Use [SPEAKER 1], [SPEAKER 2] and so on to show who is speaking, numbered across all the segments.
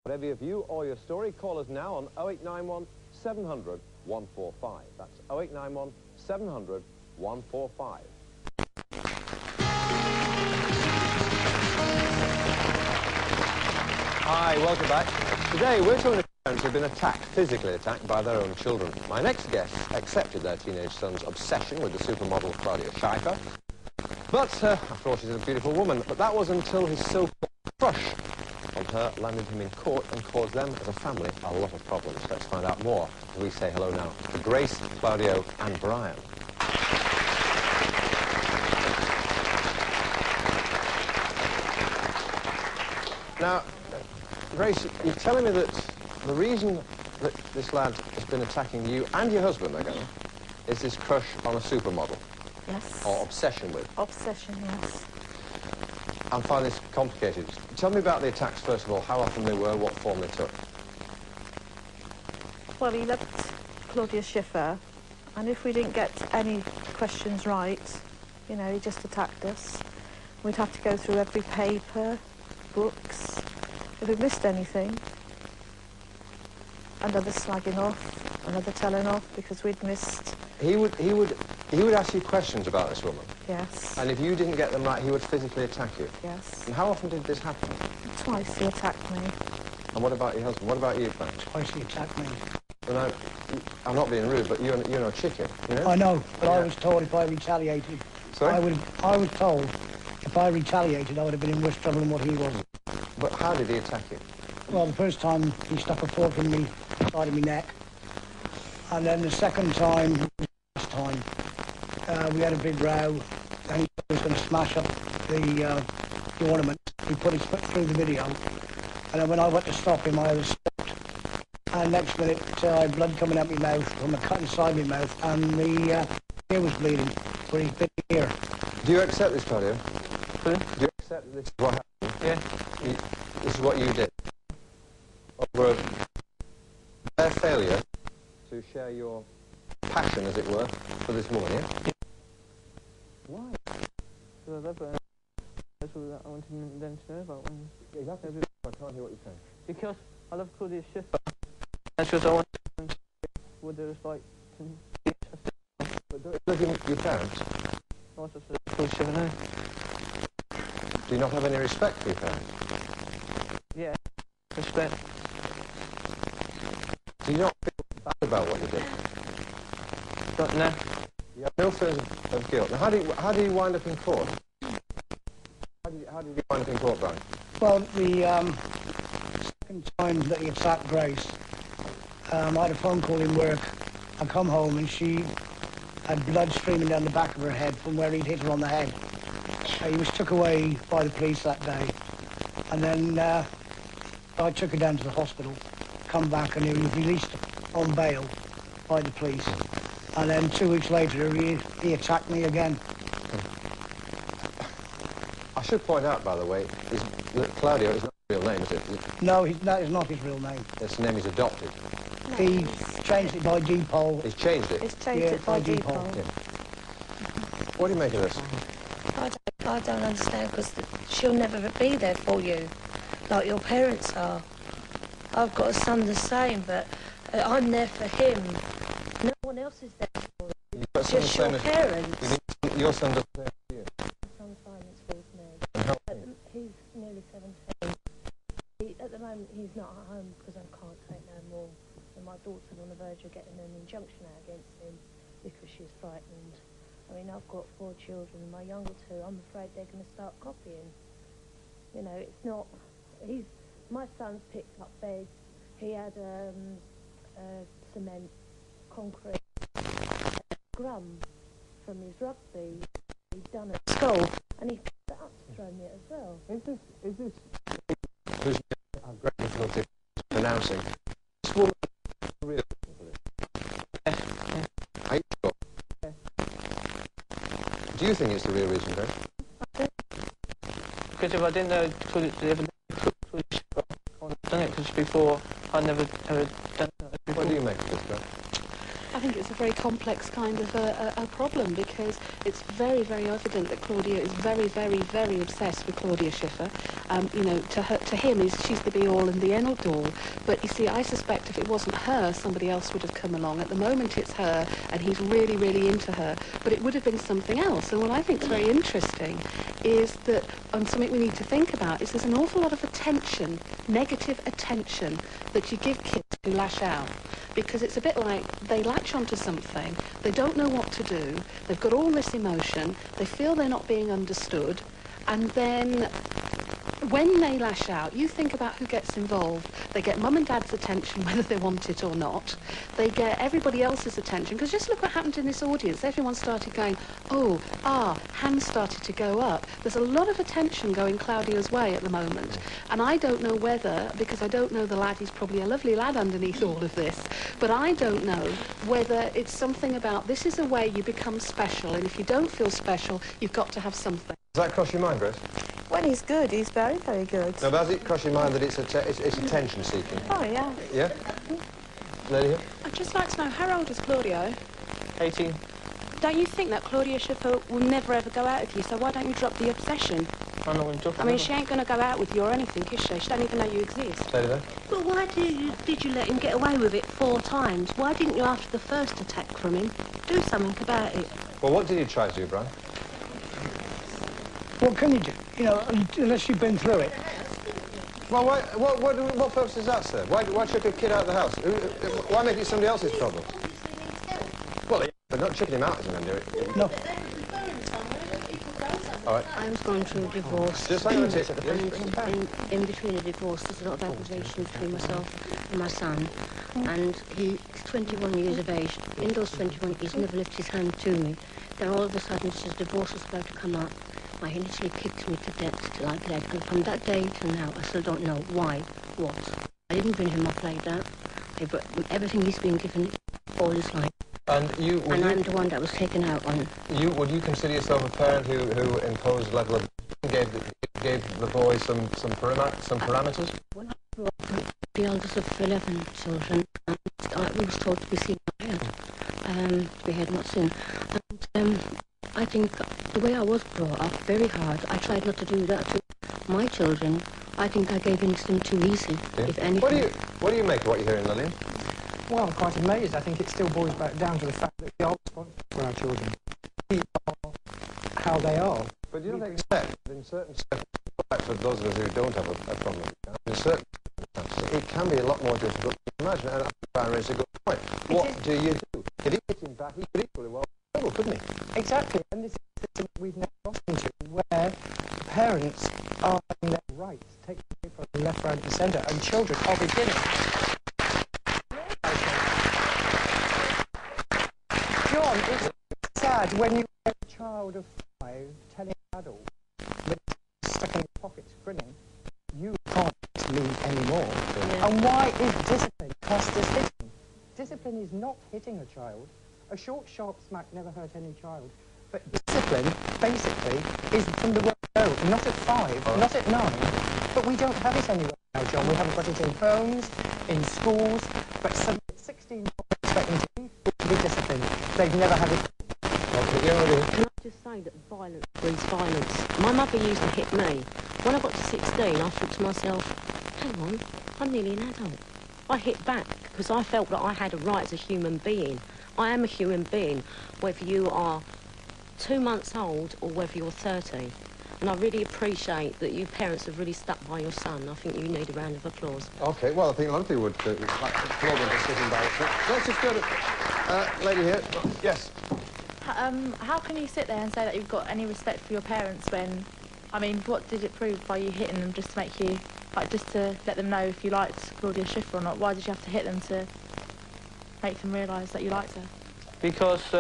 [SPEAKER 1] Whatever your view or your story, call us now on 0891 700 145. That's 0891 700 145. Hi, welcome back. Today we're talking to parents who've been attacked, physically attacked by their own children. My next guest accepted their teenage son's obsession with the supermodel Claudia Schiffer. But, after all, she's a beautiful woman. But that was until his so-called crush on her landed him in court and caused them, as a family, a lot of problems. Let's find out more as we say hello now to Grace, Claudio and Brian. Now, Grace, you're telling me that the reason that this lad has been attacking you and your husband, again, is this crush on a supermodel?
[SPEAKER 2] Yes.
[SPEAKER 1] Or obsession with?
[SPEAKER 2] Obsession, yes.
[SPEAKER 1] I find this complicated. Tell me about the attacks, first of all, how often they were, what form they took.
[SPEAKER 2] Well, he loved Claudia Schiffer, and if we didn't get any questions right, you know, he just attacked us. We'd have to go through every paper, books. If we missed anything, another slagging off, another telling off because we'd missed.
[SPEAKER 1] He would ask you questions about this woman?
[SPEAKER 2] Yes.
[SPEAKER 1] And if you didn't get them right, he would physically attack you?
[SPEAKER 2] Yes.
[SPEAKER 1] And how often did this happen?
[SPEAKER 2] Twice he attacked me.
[SPEAKER 1] And what about your husband? What about you, Frank?
[SPEAKER 3] Twice he attacked me.
[SPEAKER 1] Well, I'm not being rude, but you're no chicken, you know?
[SPEAKER 3] I know, but
[SPEAKER 1] yeah.
[SPEAKER 3] I was told if I retaliated...
[SPEAKER 1] Sorry?
[SPEAKER 3] I was told if I retaliated, I would have been in worse trouble than what he was.
[SPEAKER 1] But how did he attack you?
[SPEAKER 3] Well, the first time he stuck a fork in me, side of my neck. And then the second time, we had a big row, and he was going to smash up the ornament. He put his foot through the video, and then when I went to stop him, I was stopped. And next minute, I had blood coming out my mouth from a cut inside my mouth, and the ear was bleeding, where he bit the ear.
[SPEAKER 1] Do you accept this, Claudia?
[SPEAKER 2] Pardon?
[SPEAKER 1] Do you accept that this is what happened?
[SPEAKER 2] Yeah.
[SPEAKER 1] This is what you did? Over their failure to share your passion, as it were, for this woman, yeah? Why?
[SPEAKER 4] Because I love her. That's what I wanted them to know about. When
[SPEAKER 1] Exactly. I can't hear what you're saying.
[SPEAKER 4] because I love Claudia Schiffer. That's because I wanted them to know what it was like to be
[SPEAKER 1] But don't you love your parents?
[SPEAKER 4] also for Claudia Schiffer now.
[SPEAKER 1] Do you not have any respect for your parents?
[SPEAKER 4] Yeah, respect.
[SPEAKER 1] Do you not feel bad about what you did?
[SPEAKER 4] Don't know.
[SPEAKER 1] You have no feelings of guilt. Now, how do you wind up in court? How did you wind up in court, Brian?
[SPEAKER 3] Well, the second time that he attacked Grace, I had a phone call in work. I come home and she had blood streaming down the back of her head from where he'd hit her on the head. He was took away by the police that day, and then I took her down to the hospital, come back, and he was released on bail by the police. And then 2 weeks later, he attacked me again.
[SPEAKER 1] I should point out, by the way, that Claudio is not his real name, is it?
[SPEAKER 3] No, that is not his real name.
[SPEAKER 1] This name is adopted.
[SPEAKER 2] No,
[SPEAKER 3] He changed it by deed-poll.
[SPEAKER 1] He's changed it.
[SPEAKER 2] He's changed
[SPEAKER 3] Yeah,
[SPEAKER 2] it by
[SPEAKER 3] by default.
[SPEAKER 2] default.
[SPEAKER 1] Yeah. What do you make of this?
[SPEAKER 5] I don't understand, because she'll never be there for you, like your parents are. I've got a son the same, but I'm there for him. No one else is there for you.
[SPEAKER 1] You've got
[SPEAKER 5] It's
[SPEAKER 1] son
[SPEAKER 5] just
[SPEAKER 1] the
[SPEAKER 5] your
[SPEAKER 1] same as-
[SPEAKER 5] parents.
[SPEAKER 1] Your son doesn't say to you.
[SPEAKER 5] My son's silence with me.
[SPEAKER 1] And how-
[SPEAKER 5] He's nearly 17. At the moment, he's not at home because I can't take no more. And my daughter's on the verge of getting an injunction out against him because she's frightened. I mean, I've got 4 children. My younger 2, I'm afraid they're going to start copying. You know, it's not... My son's picked up beds. He had cement, concrete, scrum from his rugby he'd done at school, and he picked that up to throw me at as well.
[SPEAKER 1] Is this... Who's I've great difficulty pronouncing. This woman is real. Are you sure?
[SPEAKER 4] Yeah.
[SPEAKER 1] Do you think it's the real reason, Greg?
[SPEAKER 4] Because if I didn't know Claudia Schiffer, I wouldn't have done it, because before I never ever done it.
[SPEAKER 1] What do you make of this, Greg?
[SPEAKER 6] I think it's a very complex kind of a problem, because it's very, very evident that Claudia is very, very, very obsessed with Claudia Schiffer. You know, to him, she's the be-all and the end-all. But you see, I suspect if it wasn't her, somebody else would have come along. At the moment, it's her, and he's really, really into her. But it would have been something else. And what I think is very interesting is that, and something we need to think about, is there's an awful lot of attention, negative attention, that you give kids who lash out. Because it's a bit like they latch onto something, they don't know what to do, they've got all this emotion, they feel they're not being understood, and then when they lash out, you think about who gets involved. They get mum and dad's attention whether they want it or not. They get everybody else's attention, because just look what happened in this audience. Everyone started going, oh, hands started to go up. There's a lot of attention going Claudia's way at the moment. And I don't know whether, because I don't know the lad, he's probably a lovely lad underneath all of this, but I don't know whether it's something about this is a way you become special, and if you don't feel special, you've got to have something.
[SPEAKER 1] Does that cross your mind, Grace?
[SPEAKER 2] When he's good, he's very, very good.
[SPEAKER 1] No, but does it cross your mind that it's attention-seeking?
[SPEAKER 2] Oh, yeah.
[SPEAKER 1] Yeah? Lady here?
[SPEAKER 6] I'd just like to know, how old is Claudio?
[SPEAKER 4] 18.
[SPEAKER 6] Don't you think that Claudia Schiffer will never ever go out with you, so why don't you drop the obsession?
[SPEAKER 4] I'm not going to talk
[SPEAKER 6] I mean, she ain't going to go out with you or anything, is she? She don't even know you exist.
[SPEAKER 1] Lady there?
[SPEAKER 5] But why did you let him get away with it 4 times? Why didn't you, after the first attack from him, do something about it?
[SPEAKER 1] Well, what did you try to do, Brian?
[SPEAKER 3] What can you do? You know, unless you've been through it.
[SPEAKER 1] Well, what purpose does that serve? Why chuck a kid out of the house? Why make it somebody else's problem? Well, but not chucking him out isn't going to do it.
[SPEAKER 3] No.
[SPEAKER 1] All right.
[SPEAKER 5] I was going through a divorce.
[SPEAKER 1] Just hang on a tick.
[SPEAKER 5] And in between the divorce, there's a lot of accusations between myself and my son. And he's 21 years of age. In those 21, he's never lifted his hand to me. Then all of a sudden, since divorce was about to come up, he literally kicked me to death till I bled. And from that day till now, I still don't know why, what. I didn't bring him up like that. Everything he's been given all his life.
[SPEAKER 1] And
[SPEAKER 5] I'm the one that was taken out on.
[SPEAKER 1] Would you consider yourself a parent who imposed a level of gave the boy some parameters?
[SPEAKER 5] When I grew up, the eldest of 11 children, and we was taught to be seen by head, to be head not seen. And I think the way I was brought up, very hard, I tried not to do that to my children. I think I gave in to them too easy,
[SPEAKER 1] yeah.
[SPEAKER 5] if anything.
[SPEAKER 1] What do you make of what you're hearing, Lillian?
[SPEAKER 7] Well, I'm quite amazed. I think it still boils back down to the fact that we are responsible for our children. We are how they are.
[SPEAKER 1] But you don't accept, in certain circumstances, for those of us who don't have a problem, in certain circumstances, it can be a lot more difficult to imagine. And Brian raised a good point. What do you do? If he hit him back, he could equally well trouble, couldn't he?
[SPEAKER 7] Exactly. And this is the system we've now got into, where parents are in their rights, take from left, right, and centre, and children are beginning. John, it's sad when you are a child of 5 telling an adult that stuck in your pockets grinning, you can't leave anymore. Yeah. And why is discipline classed as hitting? Discipline is not hitting a child. A short, sharp smack never hurt any child. But discipline, basically, is from the word go. Not at 5, not at 9. But we don't have it anywhere now, John. We haven't got it in homes, in schools, but some 16 expecting to be disciplined. They've never had it.
[SPEAKER 5] Can I just say that violence breeds violence? My mother used to hit me. When I got to 16, I thought to myself, hang on, I'm nearly an adult. I hit back because I felt that I had a right as a human being. I am a human being, whether you are 2 months old or whether you're 30. And I really appreciate that you parents have really stuck by your son. I think you need a round of applause.
[SPEAKER 1] OK, well, I think a lot of people would applaud them for sitting by it. Let's just go to... lady here. Yes?
[SPEAKER 8] How can you sit there and say that you've got any respect for your parents when... I mean, what did it prove by you hitting them just to make you... Like, just to let them know if you liked Claudia Schiffer or not? Why did you have to hit them to make them realise that you liked her?
[SPEAKER 4] Because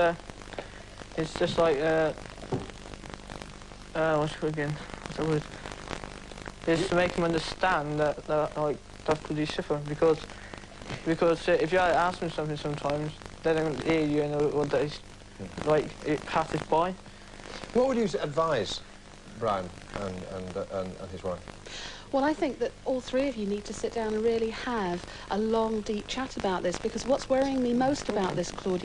[SPEAKER 4] it's just like... what's it again? What's that word? It's to make them understand that like, that's Claudia Schiffer. Because if you ask them something sometimes, they don't hear you and or that it's like it passes by.
[SPEAKER 1] What would you advise Brian and his wife?
[SPEAKER 6] Well, I think that all 3 of you need to sit down and really have a long, deep chat about this, because what's worrying me most about this, Claudia,